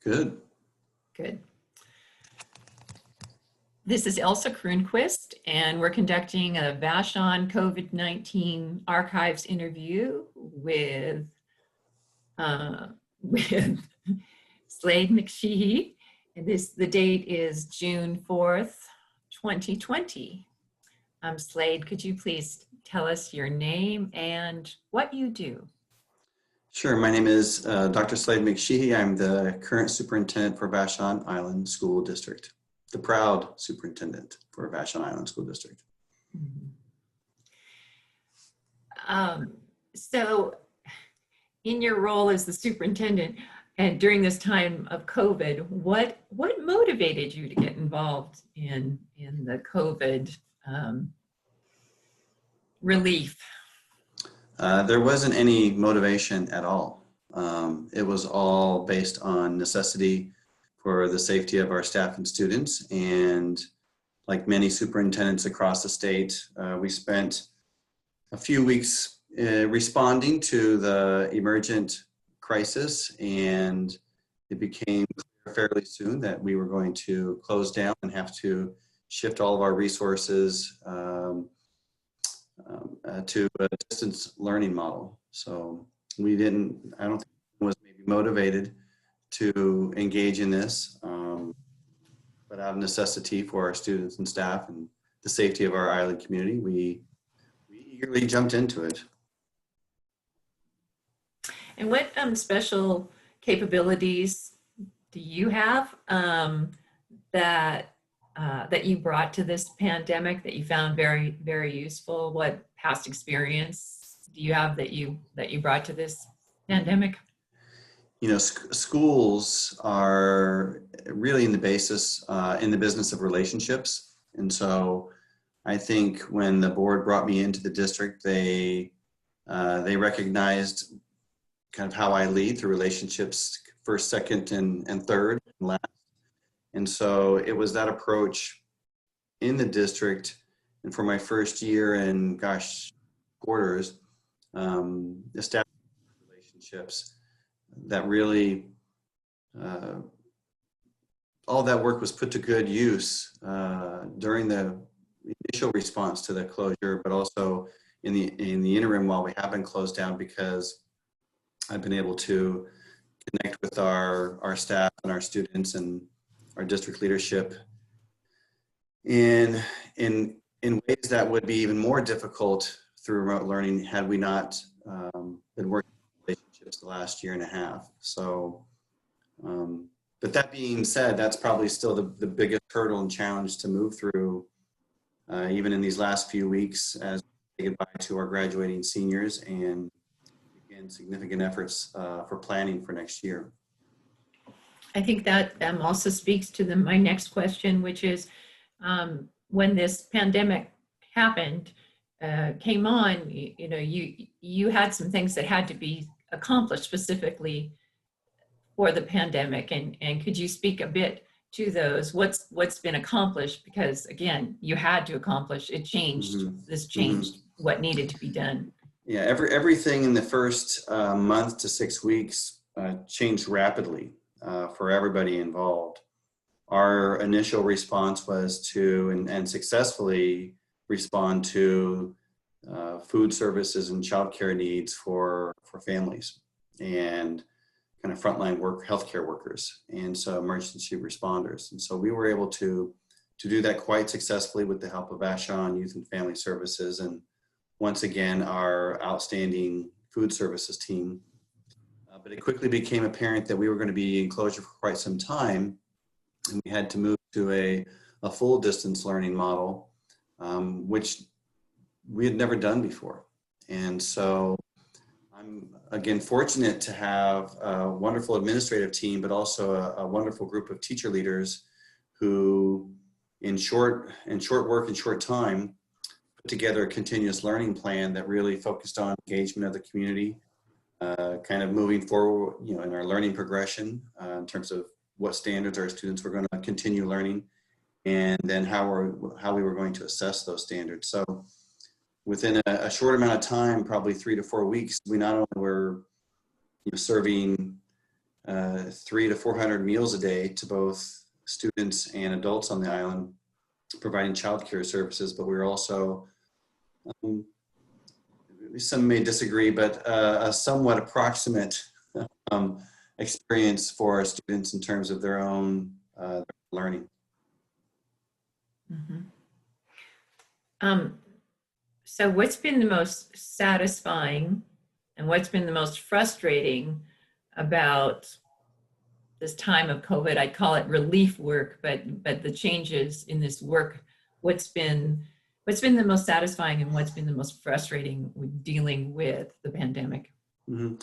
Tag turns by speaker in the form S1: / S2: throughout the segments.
S1: Good.
S2: Good. This is Elsa Kronquist, and we're conducting a Vashon COVID-19 archives interview with Slade McSheehy. And the date is June 4th, 2020. Slade, could you please tell us your name and what you do?
S1: Sure. My name is Dr. Slade McSheehy. I'm the current superintendent for Vashon Island School District, the proud superintendent for Vashon Island School District.
S2: So in your role as the superintendent and during this time of COVID, what motivated you to get involved in the COVID relief?
S1: There wasn't any motivation at all. It was all based on necessity for the safety of our staff and students. And like many superintendents across the state, we spent a few weeks responding to the emergent crisis, and it became clear fairly soon that we were going to close down and have to shift all of our resources to a distance learning model. So I don't think I was maybe motivated to engage in this, but out of necessity for our students and staff and the safety of our island community, we eagerly jumped into it.
S2: And what special capabilities do you have that you brought to this pandemic that you found very, very useful? What past experience do you have that you brought to this pandemic?
S1: You know, schools are really in the business of relationships. And so I think when the board brought me into the district, they recognized kind of how I lead through relationships, first, second, and third, and last. And so it was that approach in the district, and for my first year in, quarters, establishing relationships that really, all that work was put to good use during the initial response to the closure, but also in the interim while we have been closed down, because I've been able to connect with our staff and our students and our district leadership in ways that would be even more difficult through remote learning had we not been working on relationships the last year and a half. So, but that being said, that's probably still the biggest hurdle and challenge to move through, even in these last few weeks as we say goodbye to our graduating seniors and begin significant efforts for planning for next year.
S2: I think that also speaks to my next question, which is when this pandemic happened, came on, you had some things that had to be accomplished specifically for the pandemic, and could you speak a bit to those? What's been accomplished? Because again, you had to accomplish. It changed. Mm-hmm. This changed what needed to be done.
S1: Yeah, everything in the first month to 6 weeks changed rapidly for everybody involved. Our initial response was to, and successfully respond to food services and childcare needs for families and kind of frontline healthcare workers, and so emergency responders. And so we were able to do that quite successfully with the help of Vashon Youth and Family Services, and once again, our outstanding food services team. But it quickly became apparent that we were going to be in closure for quite some time, and we had to move to a full distance learning model, which we had never done before. And so I'm, again, fortunate to have a wonderful administrative team, but also a wonderful group of teacher leaders who, in short work and short time, put together a continuous learning plan that really focused on engagement of the community, kind of moving forward, in our learning progression in terms of what standards our students were going to continue learning, and then how we were going to assess those standards. So within a short amount of time, probably 3 to 4 weeks, we not only were serving 300 to 400 meals a day to both students and adults on the island, providing childcare services. But we were also, some may disagree, but a somewhat approximate experience for our students in terms of their own learning.
S2: Mm-hmm. So what's been the most satisfying and what's been the most frustrating about this time of COVID? I call it relief work, but the changes in this work, what's been the most satisfying and what's been the most frustrating with dealing with the pandemic?
S1: Mm-hmm.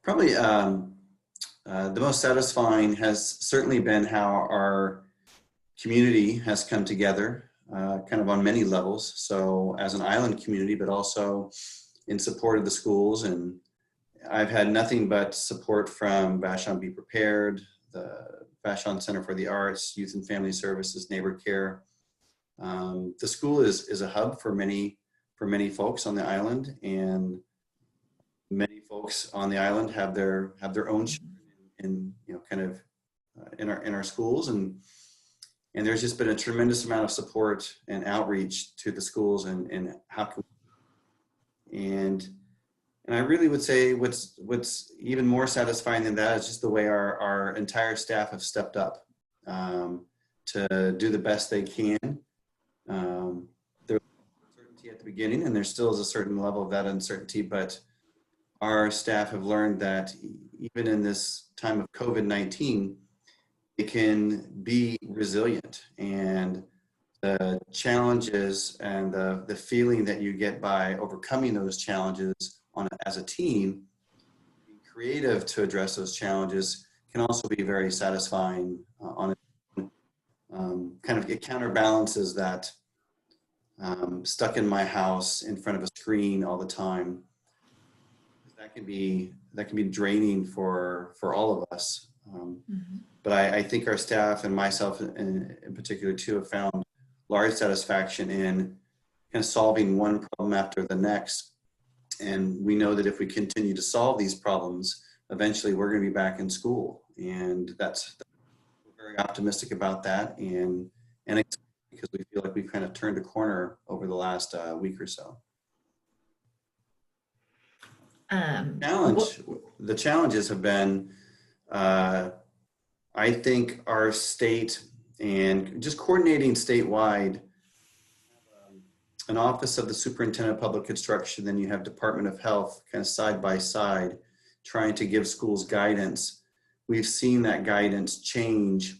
S1: Probably the most satisfying has certainly been how our community has come together, kind of on many levels. So as an island community, but also in support of the schools. And I've had nothing but support from Vashon Be Prepared, the Vashon Center for the Arts, Youth and Family Services, Neighbor Care. The school is a hub for many folks on the island, and many folks on the island have their own children in kind of in our schools, and there's just been a tremendous amount of support and outreach to the schools, and how can and I really would say what's even more satisfying than that is just the way our entire staff have stepped up to do the best they can. There was uncertainty at the beginning, and there still is a certain level of that uncertainty, but our staff have learned that even in this time of COVID-19, it can be resilient, and the challenges and the feeling that you get by overcoming those challenges as a team, being creative to address those challenges, can also be very satisfying on its own. Kind of, it counterbalances that stuck in my house in front of a screen all the time. That can be draining for all of us. But I think our staff and myself in particular too have found large satisfaction in kind of solving one problem after the next. And we know that if we continue to solve these problems, eventually we're going to be back in school. And we're very optimistic about that, and because we feel like we've kind of turned a corner over the last week or so. The challenges have been, I think, our state and just coordinating statewide, an office of the Superintendent of Public Instruction, then you have Department of Health kind of side by side, trying to give schools guidance. We've seen that guidance change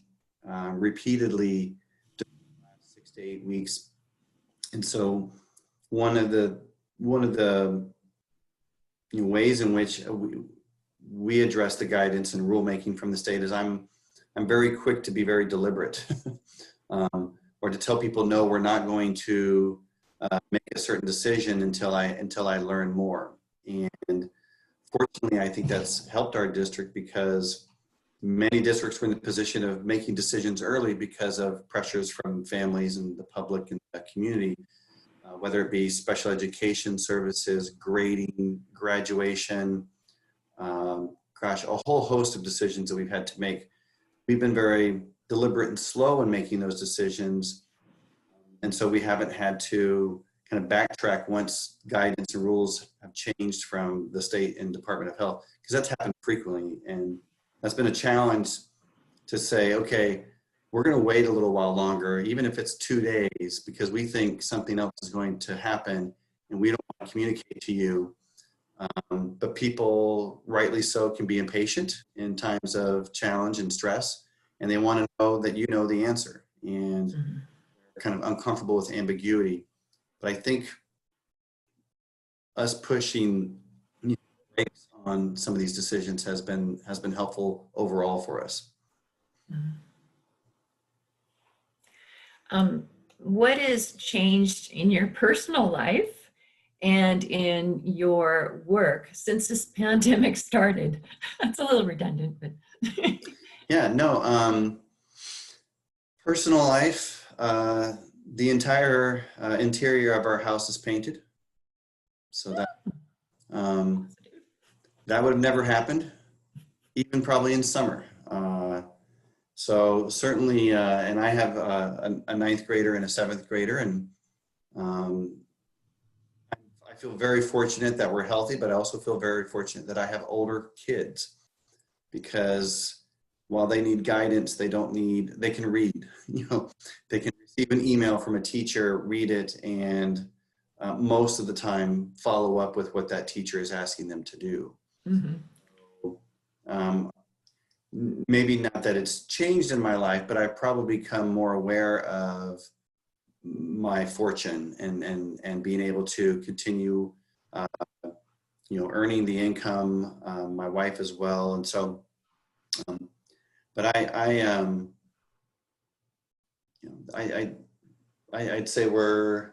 S1: repeatedly during the last 6 to 8 weeks. And so one of the ways in which we address the guidance and rulemaking from the state is I'm very quick to be very deliberate, or to tell people, no, we're not going to make a certain decision until I learn more. And fortunately, I think that's helped our district, because many districts were in the position of making decisions early because of pressures from families and the public and the community. Whether it be special education services, grading, graduation, a whole host of decisions that we've had to make. We've been very deliberate and slow in making those decisions. And so we haven't had to kind of backtrack once guidance and rules have changed from the state and Department of Health, because that's happened frequently. And that's been a challenge to say, okay, we're going to wait a little while longer, even if it's 2 days, because we think something else is going to happen and we don't want to communicate to you. But people, rightly so, can be impatient in times of challenge and stress, and they want to know that you know the answer, and they're kind of uncomfortable with ambiguity. But I think us pushing brakes on some of these decisions has been helpful overall for us.
S2: What has changed in your personal life and in your work since this pandemic started? That's a little redundant, but.
S1: Yeah, no, personal life, the entire interior of our house is painted. So that would have never happened even probably in summer. So certainly, and I have a ninth grader and a seventh grader, and um, I feel very fortunate that we're healthy, but I also feel very fortunate that I have older kids, because while they need guidance, they don't need, they can read, you know, they can receive an email from a teacher, read it, and most of the time follow up with what that teacher is asking them to do.
S2: Mhm.
S1: Um, Maybe not that it's changed in my life, but I've probably become more aware of my fortune and being able to continue, uh, you know, earning the income, my wife as well. And so, but you know, I'd say we're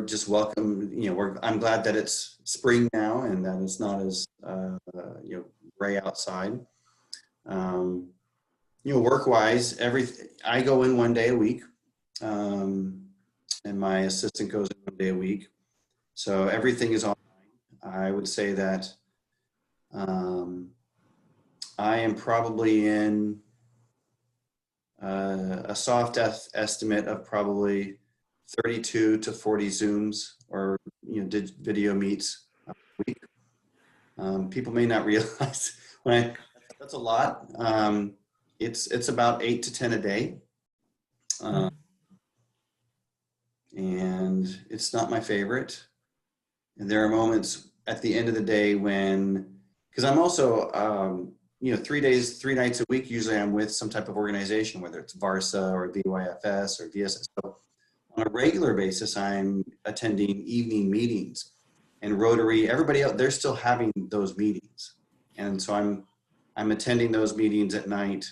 S1: just welcome. You know, I'm glad that it's spring now and that it's not as you know, gray outside. Um, you know, work-wise, I go in one day a week, and my assistant goes in one day a week. So everything is online. I would say that um, I am probably in a soft estimate of probably 32 to 40 Zooms or, you know, video meets a week. People may not realize that's a lot. It's about 8 to 10 a day. Um, and it's not my favorite. And there are moments at the end of the day when, because I'm also, you know, 3 nights a week, usually I'm with some type of organization, whether it's VARSA or VYFS or VSS. So on a regular basis, I'm attending evening meetings, and Rotary, everybody else, they're still having those meetings. And so I'm attending those meetings at night,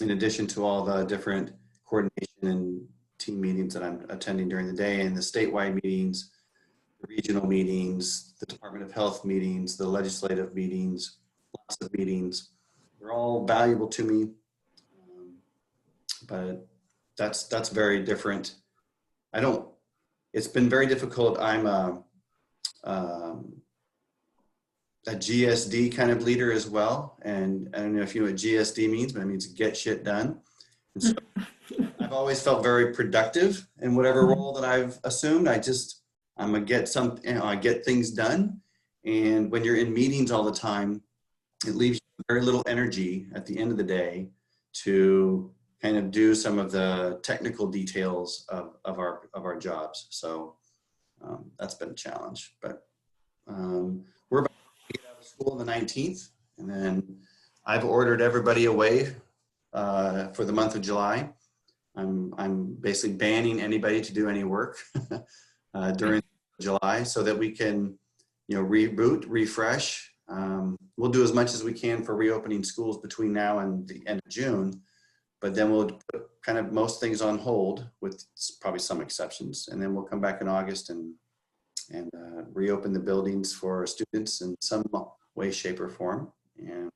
S1: in addition to all the different coordination and team meetings that I'm attending during the day, and the statewide meetings, the regional meetings, the Department of Health meetings, the legislative meetings, lots of meetings. They're all valuable to me, but that's very different. It's been very difficult. I'm a GSD kind of leader as well. And I don't know if you know what GSD means, but it means get shit done. And so I've always felt very productive in whatever role that I've assumed. I'm gonna get you know, I get things done. And when you're in meetings all the time, it leaves you very little energy at the end of the day to kind of do some of the technical details of our jobs. So that's been a challenge, but we're about to get out of school on the 19th, and then I've ordered everybody away for the month of July. I'm basically banning anybody to do any work during July, so that we can, you know, reboot, refresh. We'll do as much as we can for reopening schools between now and the end of June, but then we'll put kind of most things on hold, with probably some exceptions, and then we'll come back in August and reopen the buildings for students in some way, shape, or form, and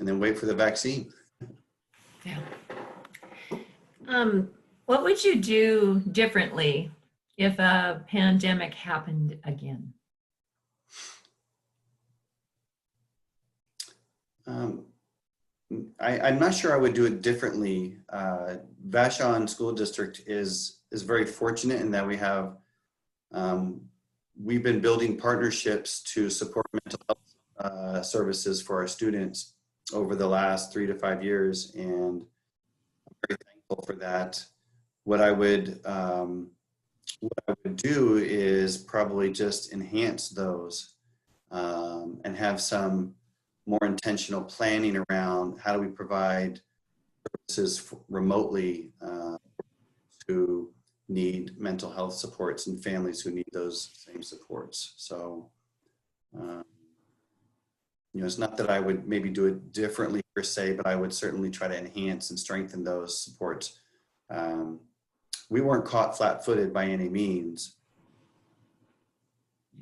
S1: then wait for the vaccine.
S2: Yeah. What would you do differently if a pandemic happened again?
S1: I'm not sure I would do it differently. Vashon School District is very fortunate in that we have, we've been building partnerships to support mental health services for our students over the last 3 to 5 years, and I'm very thankful for that. What I would do is probably just enhance those, and have some more intentional planning around how do we provide services remotely who need mental health supports and families who need those same supports. So, you know, it's not that I would maybe do it differently per se, but I would certainly try to enhance and strengthen those supports. We weren't caught flat-footed by any means,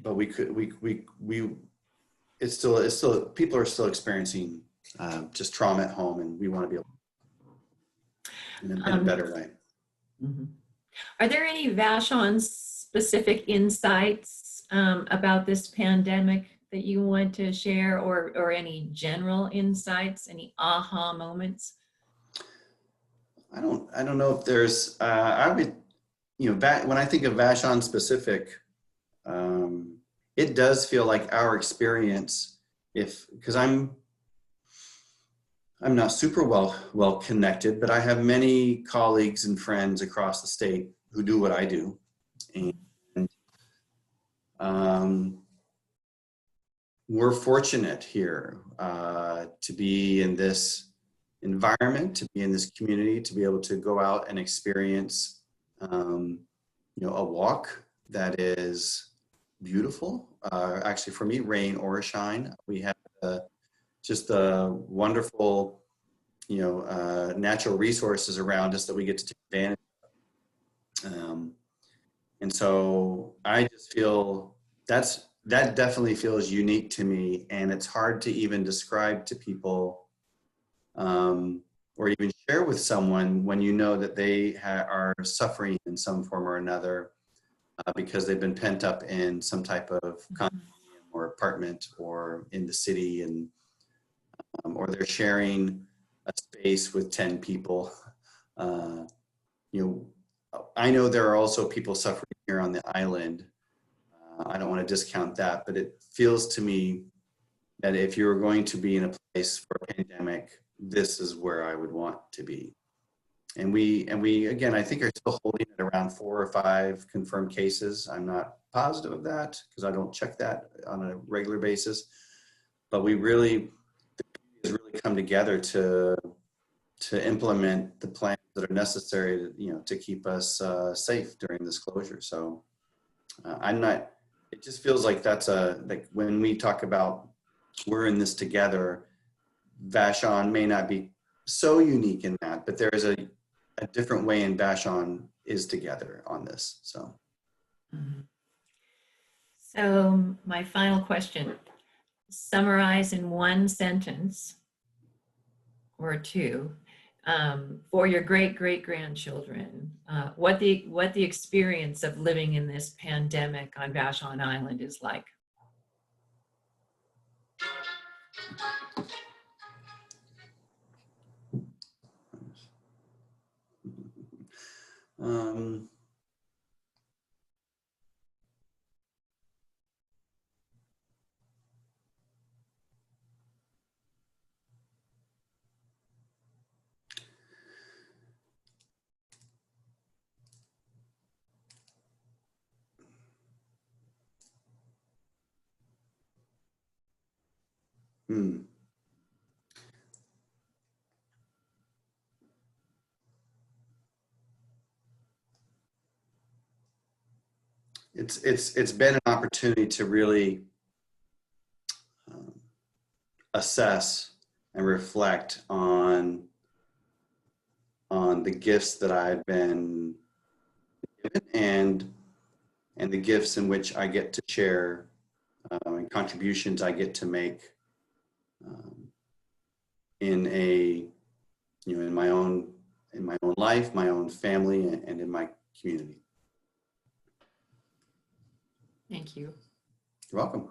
S1: but it's still people are still experiencing just trauma at home, and we want to be able in a better way.
S2: Mm-hmm. Are there any Vashon specific insights about this pandemic that you want to share, or any general insights, any aha moments?
S1: I don't know if there's, I would, when I think of Vashon specific, it does feel like our experience, because I'm not super well connected, but I have many colleagues and friends across the state who do what I do. And we're fortunate here to be in this environment, to be in this community, to be able to go out and experience, a walk that is beautiful. Actually, for me, rain or shine, we have just the wonderful, natural resources around us that we get to take advantage of. And so I just feel that definitely feels unique to me, and it's hard to even describe to people, or even share with someone when you know that they are suffering in some form or another because they've been pent up in some type of condominium or apartment or in the city, and or they're sharing a space with 10 people. I know there are also people suffering here on the island. I don't want to discount that, but it feels to me that if you're going to be in a place for a pandemic, this is where I would want to be. And we again, I think are still holding it around 4 or 5 confirmed cases. I'm not positive of that because I don't check that on a regular basis. But the community has really come together to implement the plans that are necessary to keep us safe during this closure. So it just feels like that's like when we talk about we're in this together, Vashon may not be so unique in that, but there is a different way in Vashon is together on this. So.
S2: So my final question, summarize in one sentence or two for your great-great-grandchildren what the experience of living in this pandemic on Vashon Island is like. It's been an opportunity to really assess and reflect on the gifts that I've been given and the gifts in which I get to share and contributions I get to make in my own life, my own family, and in my community. Thank you.
S1: You're welcome.